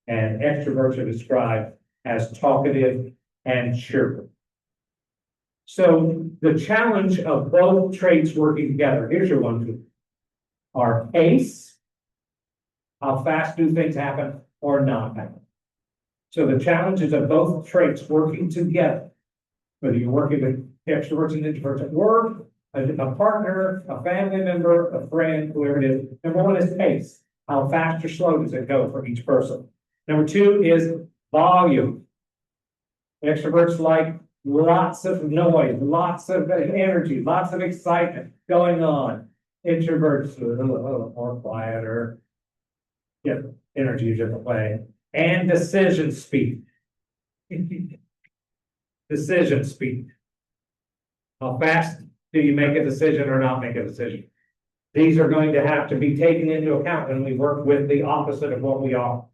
and extroverts are described as talkative and cheerful. So the challenge of both traits working together, here's your one, two, are pace, how fast do things happen or not happen. So the challenges of both traits working together, whether you're working with extroverts and introverts at work, a partner, a family member, a friend, whoever it is. Number one is pace. How fast or slow does it go for each person? Number two is volume. Extroverts like lots of noise, lots of energy, lots of excitement going on. Introverts are a little more quieter, get energy a different way. And decision speed. Decision speed. How fast do you make a decision or not make a decision? These are going to have to be taken into account when we work with the opposite of what we are.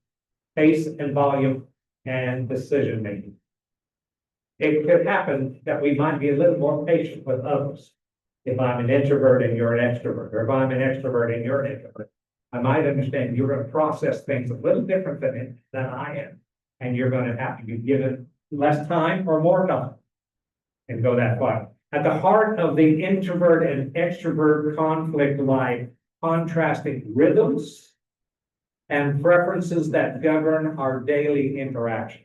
Pace and volume and decision making. It could happen that we might be a little more patient with others. If I'm an introvert and you're an extrovert, or if I'm an extrovert and you're an introvert, I might understand you're going to process things a little different than I am. And you're going to have to be given less time or more time and go that far. At the heart of the introvert and extrovert conflict lie contrasting rhythms and preferences that govern our daily interaction.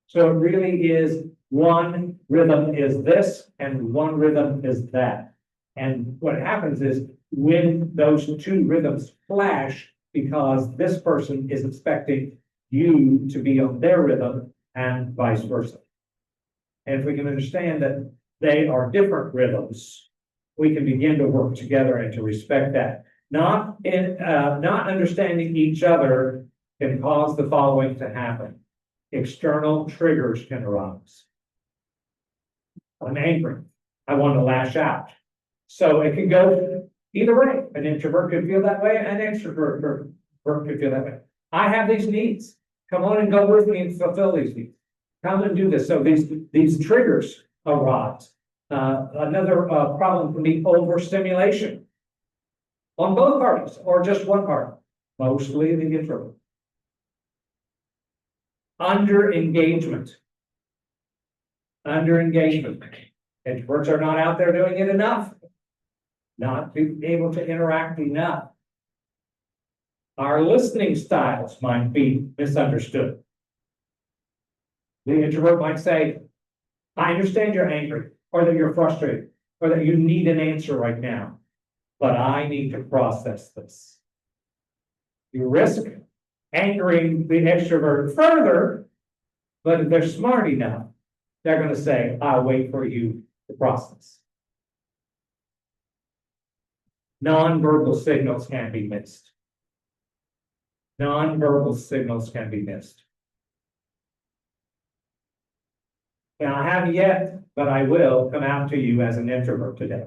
So it really is one rhythm is this and one rhythm is that. And what happens is when those two rhythms clash, because this person is expecting you to be on their rhythm and vice versa. And if we can understand that they are different rhythms, we can begin to work together and to respect that. Not understanding each other can cause the following to happen. External triggers can arise. I'm angry. I want to lash out. So it can go either way. An introvert could feel that way, an extrovert could feel that way. I have these needs. Come on and go with me and fulfill these needs. Come and do this. So these triggers arise. Another problem can be overstimulation on both parties or just one party, mostly the introvert. Under engagement. Introverts are not out there doing it enough. Not able to interact enough. Our listening styles might be misunderstood. The introvert might say, I understand you're angry, or that you're frustrated, or that you need an answer right now, but I need to process this. You risk angering the extrovert further, but if they're smart enough, they're going to say, I'll wait for you to process. Nonverbal signals can be missed. Nonverbal signals can be missed. Now, I haven't yet, but I will come out to you as an introvert today.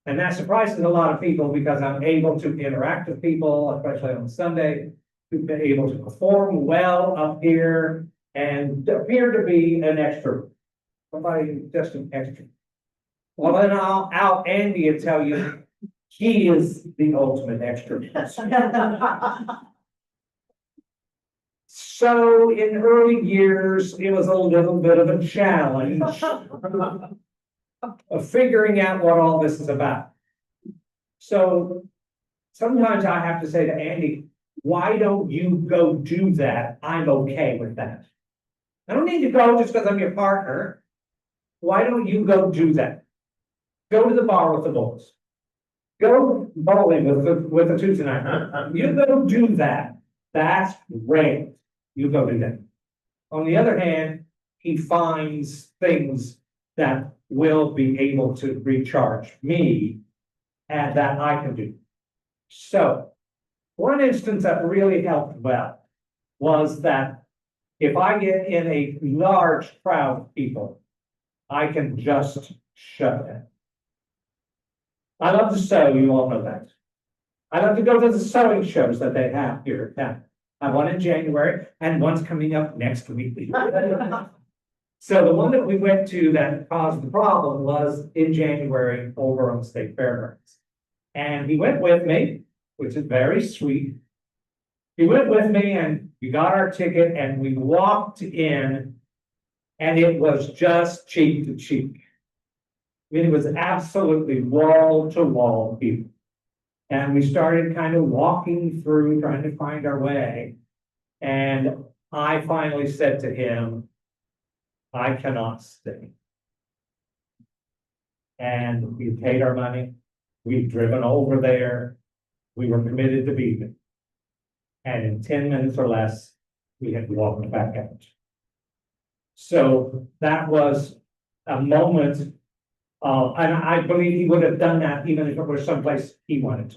And that surprises a lot of people because I'm able to interact with people, especially on Sunday, to be able to perform well up here and appear to be an extrovert. Somebody just an extrovert. Well, then I'll out Andy and tell you he is the ultimate extrovert. So in early years, it was a little bit of a challenge of figuring out what all this is about. So sometimes I have to say to Andy, why don't you go do that? I'm okay with that. I don't need to go just because I'm your partner. Why don't you go do that? Go to the bar with the boys. Go bowling with the Tuesday night. You go do that. That's great. You go do that. On the other hand, he finds things that will be able to recharge me and that I can do. So, one instance that really helped well was that if I get in a large crowd of people, I can just shut down. I love to sew, you all know that. I love to go to the sewing shows that they have here at town. I have one in January and one's coming up next week. So the one that we went to that caused the problem was in January over on the State Fairgrounds. And he went with me, which is very sweet. He went with me and we got our ticket and we walked in and it was just cheek to cheek. I mean, it was absolutely wall to wall people. And we started kind of walking through, trying to find our way. And I finally said to him, I cannot stay. And we paid our money. We've driven over there. We were committed to be there. And in 10 minutes or less, we had walked back out. So that was a moment. And I believe he would have done that even if it were someplace he wanted to.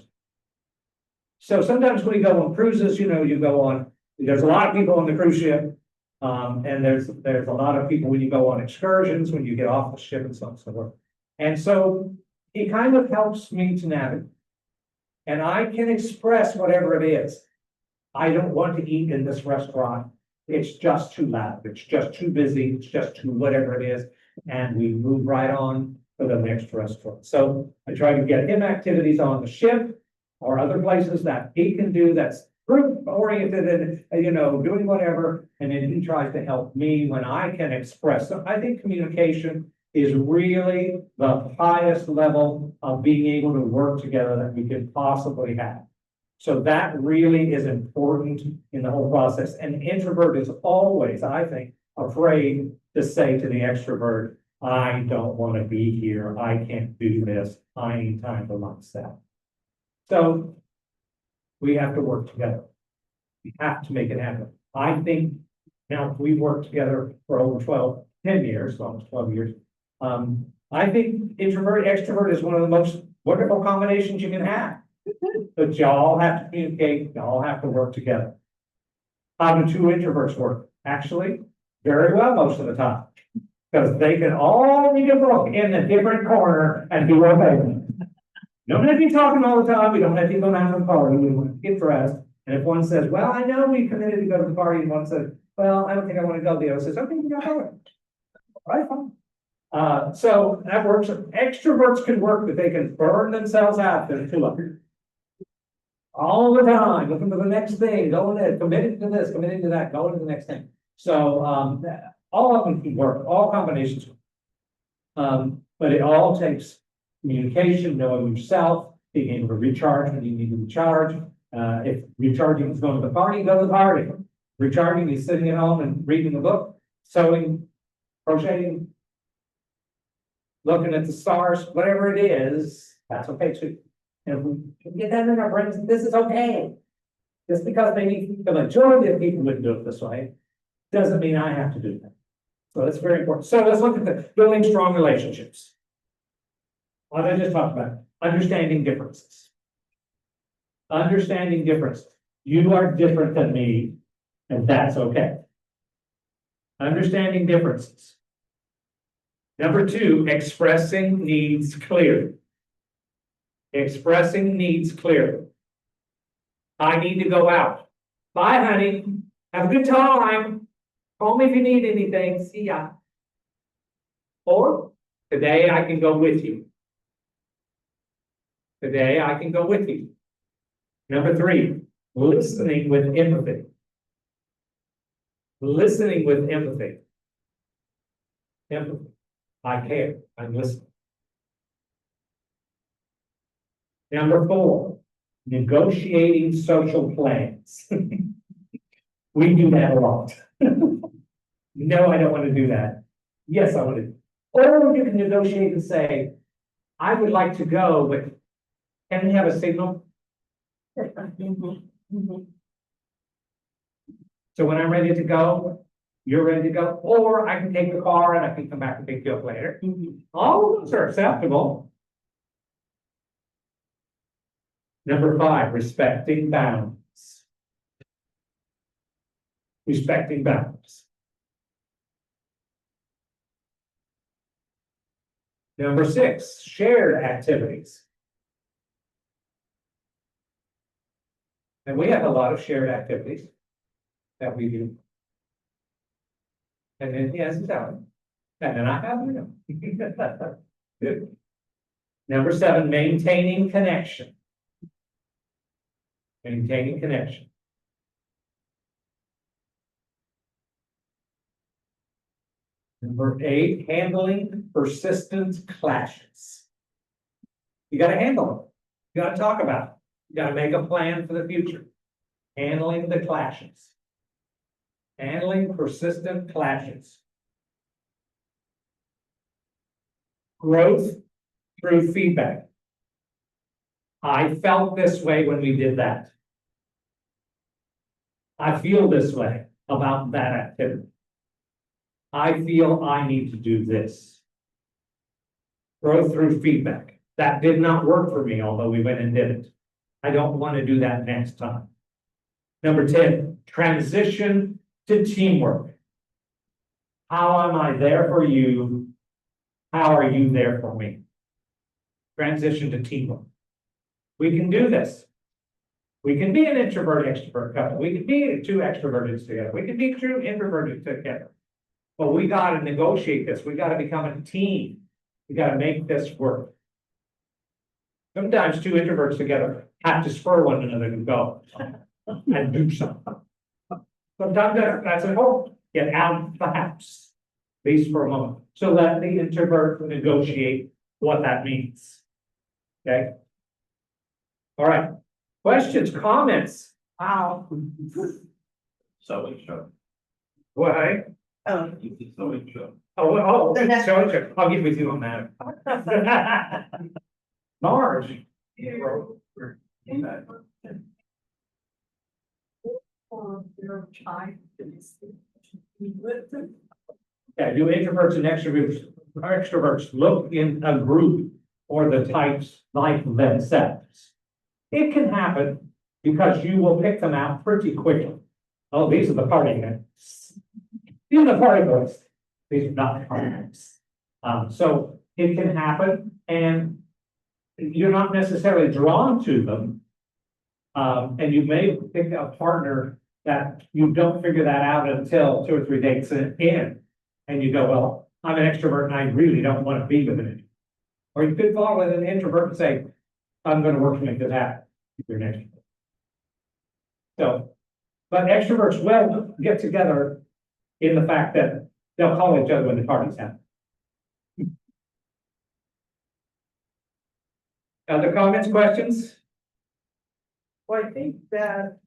So sometimes when you go on cruises, you know, you go on, there's a lot of people on the cruise ship. And there's a lot of people when you go on excursions, when you get off the ship and so on and so forth. And so he kind of helps me to navigate. And I can express whatever it is. I don't want to eat in this restaurant. It's just too loud. It's just too busy. It's just too whatever it is. And we move right on for the next restaurant. So I try to get him activities on the ship or other places that he can do that's group oriented and, you know, doing whatever. And then he tries to help me when I can express. So I think communication is really the highest level of being able to work together that we could possibly have. So that really is important in the whole process. And the introvert is always, I think, afraid to say to the extrovert, I don't want to be here. I can't do this. I need time for myself. So we have to work together. We have to make it happen. I think now we've worked together for over 10 years, almost 12 years. I think introvert, extrovert is one of the most wonderful combinations you can have. But y'all have to communicate, y'all have to work together. How do two introverts work? Actually, very well most of the time. Because they can all be different in a different corner and do okay. You don't have to be talking all the time, we don't have to go down to the party, we want to get dressed. And if one says, well, I know we committed to go to the party, and one says, well, I don't think I want to go, the other says, okay, you got to go. All right, fine. So that works. Extroverts can work, but they can burn themselves out to the up. All the time, looking for the next thing, going there, committing to this, committing to that, going to the next thing. So all of them can work, all combinations. But it all takes communication, knowing yourself, being able to recharge when you need to recharge. If recharging is going to the party, go to the party. Recharging is sitting at home and reading a book, sewing, crocheting, looking at the stars, whatever it is, that's okay too. And if we get that in our brains, this is okay. Just because maybe the majority of people wouldn't do it this way, doesn't mean I have to do that. So that's very important. So let's look at the building strong relationships. What I just talked about, understanding differences. Understanding differences. You are different than me, and that's okay. Understanding differences. Number two, expressing needs clearly. Expressing needs clearly. I need to go out. Bye, honey. Have a good time. Call me if you need anything. See ya. Or today I can go with you. Today I can go with you. Number three, listening with empathy. Listening with empathy. Empathy. I care. I'm listening. Number four, negotiating social plans. We do that a lot. No, I don't want to do that. Yes, I want to. Or you can negotiate and say, I would like to go, but can we have a signal? So when I'm ready to go, you're ready to go, or I can take the car and I can come back and pick you up later. All of those are acceptable. Number five, respecting boundaries. Respecting boundaries. Number six, shared activities. And we have a lot of shared activities that we do. And then he has his own. And then I have them. Good. Number seven, maintaining connection. Maintaining connection. Number eight, handling persistent clashes. You got to handle them. You got to talk about it. You got to make a plan for the future. Handling the clashes. Handling persistent clashes. Growth through feedback. I felt this way when we did that. I feel this way about that activity. I feel I need to do this. Growth through feedback. That did not work for me, although we went and did it. I don't want to do that next time. Number 10, transition to teamwork. How am I there for you? How are you there for me? Transition to teamwork. We can do this. We can be an introvert extrovert couple. We can be two extroverted together. We can be two introverted together. But we got to negotiate this. We got to become a team. We got to make this work. Sometimes two introverts together have to spur one another to go and do something. Sometimes that's a hope. Get out of the house, at least for a moment. So let the introvert negotiate what that means. Okay. All right. Questions, comments? Wow. So intro. What? So intro. So I'll get with you on that. Marge. Yeah, do introverts and extroverts look in a group or the types like themselves? It can happen because you will pick them out pretty quickly. Oh, these are the party guys. These are the party boys. These are not the party guys. So it can happen and you're not necessarily drawn to them. And you may pick a partner that you don't figure that out until 2 or 3 dates in. And you go, well, I'm an extrovert and I really don't want to be with an introvert. Or you could fall with an introvert and say, I'm going to work to make this happen if you're an extrovert. So, but extroverts will get together in the fact that they'll call each other when the party's happen. Other comments, questions? Well, I think that,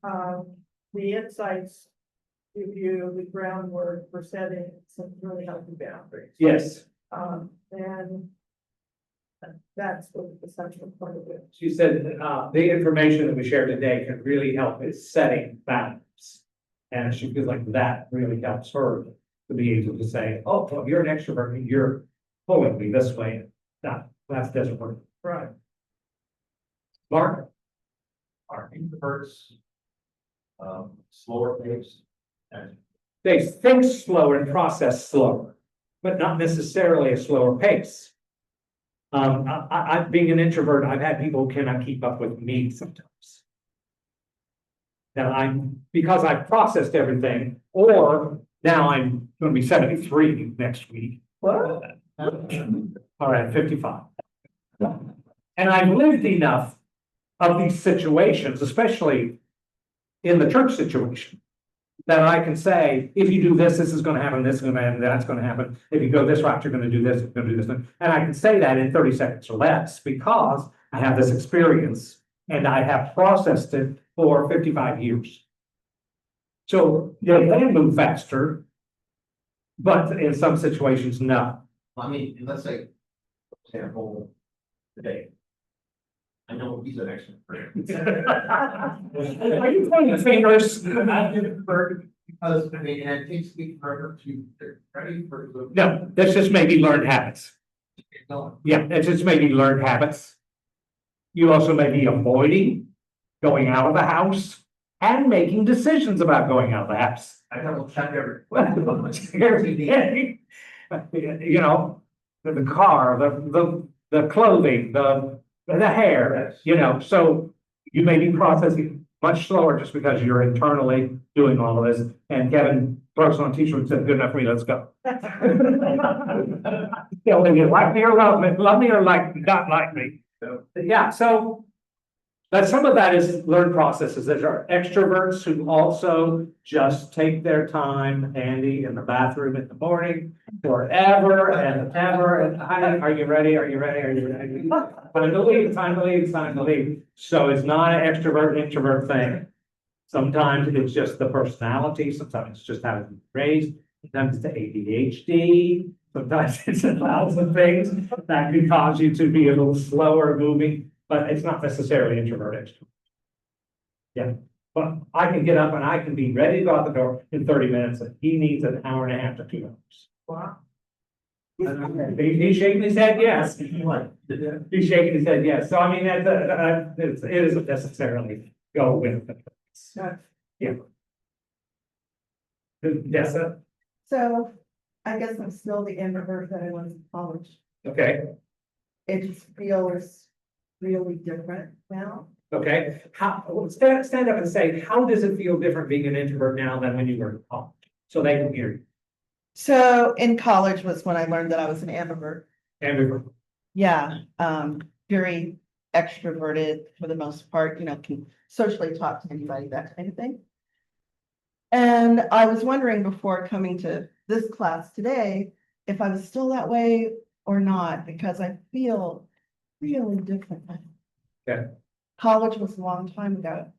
the insights give you the groundwork for setting some really healthy boundaries. Yes. And that's what the central part of it. She said, the information that we shared today can really help in setting boundaries. And she feels like that really helps her to be able to say, oh, well, you're an extrovert, and you're pulling me this way. That doesn't work. Right. Mark? Are introverts, slower paced? And They think slower and process slower, but not necessarily a slower pace. Being an introvert, I've had people who cannot keep up with me sometimes. Now because I've processed everything, or now I'm gonna be 73 next week. What? All right, 55. And I've lived enough of these situations, especially in the church situation, that I can say, if you do this, this is gonna happen, this is gonna happen, that's gonna happen. If you go this route, you're gonna do this, you're gonna do this. And I can say that in 30 seconds or less because I have this experience and I have processed it for 55 years. So they can move faster, but in some situations, no. I mean, let's say, for example, today. I know he's an extrovert. Are you pointing fingers? I'm an introvert because, I mean, and it takes me forever to get ready for the. No, that's just maybe learned habits. Yeah, it's just maybe learned habits. You also may be avoiding going out of the house and making decisions about going out of the house. I double check every. You know, the car, the clothing, the hair, you know, so you may be processing much slower just because you're internally doing all of this. And Kevin Brooks on t-shirt said, good enough for me, let's go. You know, you like me or love me or not like me. Yeah, so but some of that is learned processes. There are extroverts who also just take their time, Andy, in the bathroom in the morning, forever and ever. And honey, are you ready? Are you ready? Are you ready? Time to leave, time to leave, time to leave. So it's not an extrovert, introvert thing. Sometimes it's just the personality, sometimes it's just how it's raised, sometimes it's the ADHD, sometimes it's a thousand things that can cause you to be a little slower moving. But it's not necessarily introverted. Yeah, but I can get up and I can be ready to go out the door in 30 minutes, and he needs an hour and a half to 2 hours. Wow. He's shaking his head, yes. He's shaking his head, yes. So I mean, it isn't necessarily go with it. Yeah. Yes, So I guess I'm still the introvert that I was in college. okay, It just feels really different now. okay. Stand up and say, how does it feel different being an introvert now than when you were in college? So they can hear you. So in college was when I learned that I was an ambivert. Ambivert. Yeah, very extroverted for the most part, you know, can socially talk to anybody, that kind of thing. And I was wondering before coming to this class today, if I was still that way or not, because I feel really different. Okay. College was a long time ago.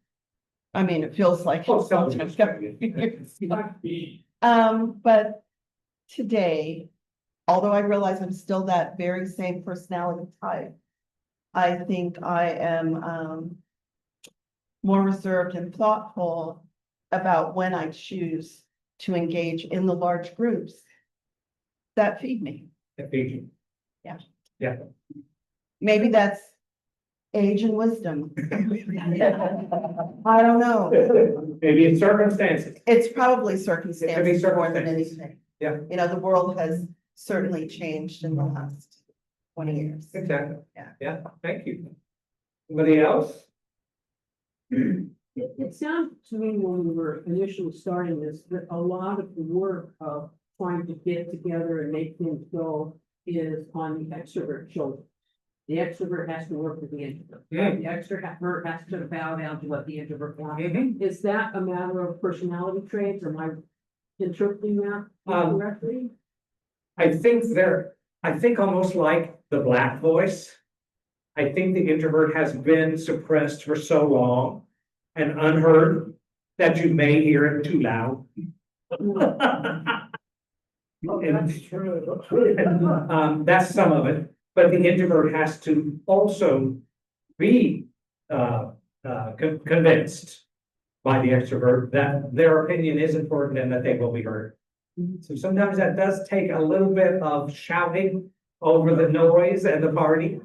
I mean, it feels like. Oh, it's a long time ago. But today, although I realize I'm still that very same personality type, I think I am more reserved and thoughtful about when I choose to engage in the large groups. that feed me. Ephesians. Yeah. Yeah. Maybe that's age and wisdom. I don't know. Maybe it's circumstances. It's probably It could be circumstances more than circumstances. anything. Yeah. You know, the world has certainly changed in the last 20 years. Exactly. Yeah. Yeah, thank you. Anybody else? It sounded to me when we were initially starting this, that a lot of the work of trying to get together and make things go is on the extrovert shoulder. The extrovert has to work with the introvert. Yeah. The extrovert has to bow down to what the introvert wants. Mhm. Is that a matter of personality traits? Am I interpreting that correctly? I think almost like the black voice. I think the introvert has been suppressed for so long and unheard that you may hear it too loud. Oh, that's true. That's some of it, but the introvert has to also be convinced by the extrovert that their opinion is important and that they will be heard. So sometimes that does take a little bit of shouting over the noise and the party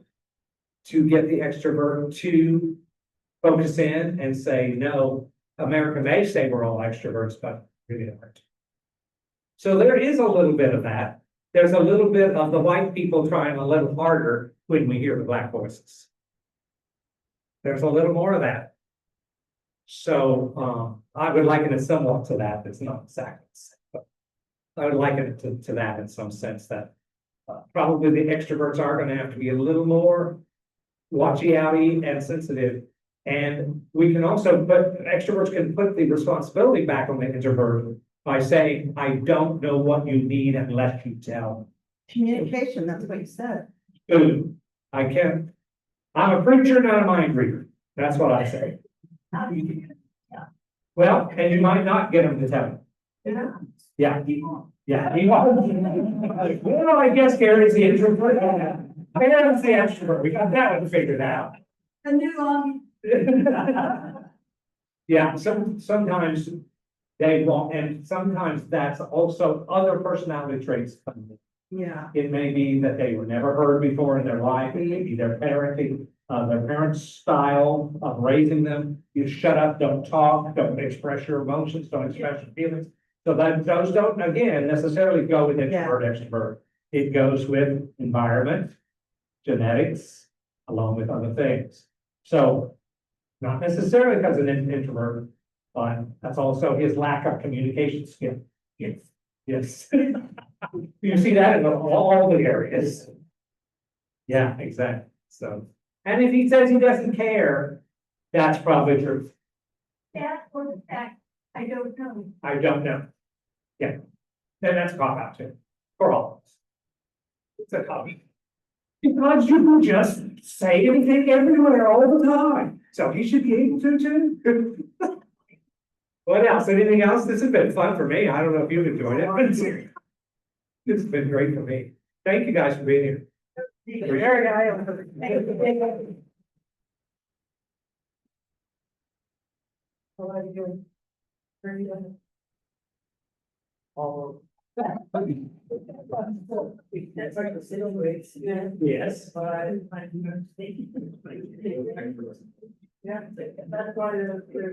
to get the extrovert to focus in and say, no, America may say we're all extroverts, but really aren't. So there is a little bit of that. There's a little bit of the white people trying a little harder when we hear the black voices. There's a little more of that. So I would liken it somewhat to that. It's not exactly the same, but I would liken it to that in some sense that probably the extroverts are going to have to be a little more watchy-outy and sensitive. And we can also, but extroverts can put the responsibility back on the introvert by saying, I don't know what you need unless you tell Communication, that's what you said. me. Ooh, I can't. I'm a preacher, not a mind reader. That's what I say. Well, and you might not get them to tell you. Yeah. Yeah. He won't. Well, I guess Gary's the introvert. Gary's the extrovert. We got that one figured out. A new one. Yeah, sometimes they won't, and sometimes that's also other personality traits. Yeah. It may be that they were never heard before in their life, it may be their parenting, their parents' style of raising them. You shut up, don't talk, don't express your emotions, don't express your feelings. So that those don't, again, necessarily go with introvert, extrovert. It goes with environment, genetics, along with other things. So not necessarily because of an introvert, but that's also his lack of communication skill. Yes, yes. You see that in all the areas. Yeah, exactly. So, and if he says he doesn't care, that's probably true. That or the fact, I don't know. I don't know. Yeah, then that's a cop out too, for all of us. It's a cop. Because you can just say anything everywhere all the time, so he should be able to too. What else? Anything else? This has been fun for me. I don't know if you've enjoyed it, but it's been great for me. Thank you guys for being here. That's like the civil rights. Yes. Yeah, that's why there's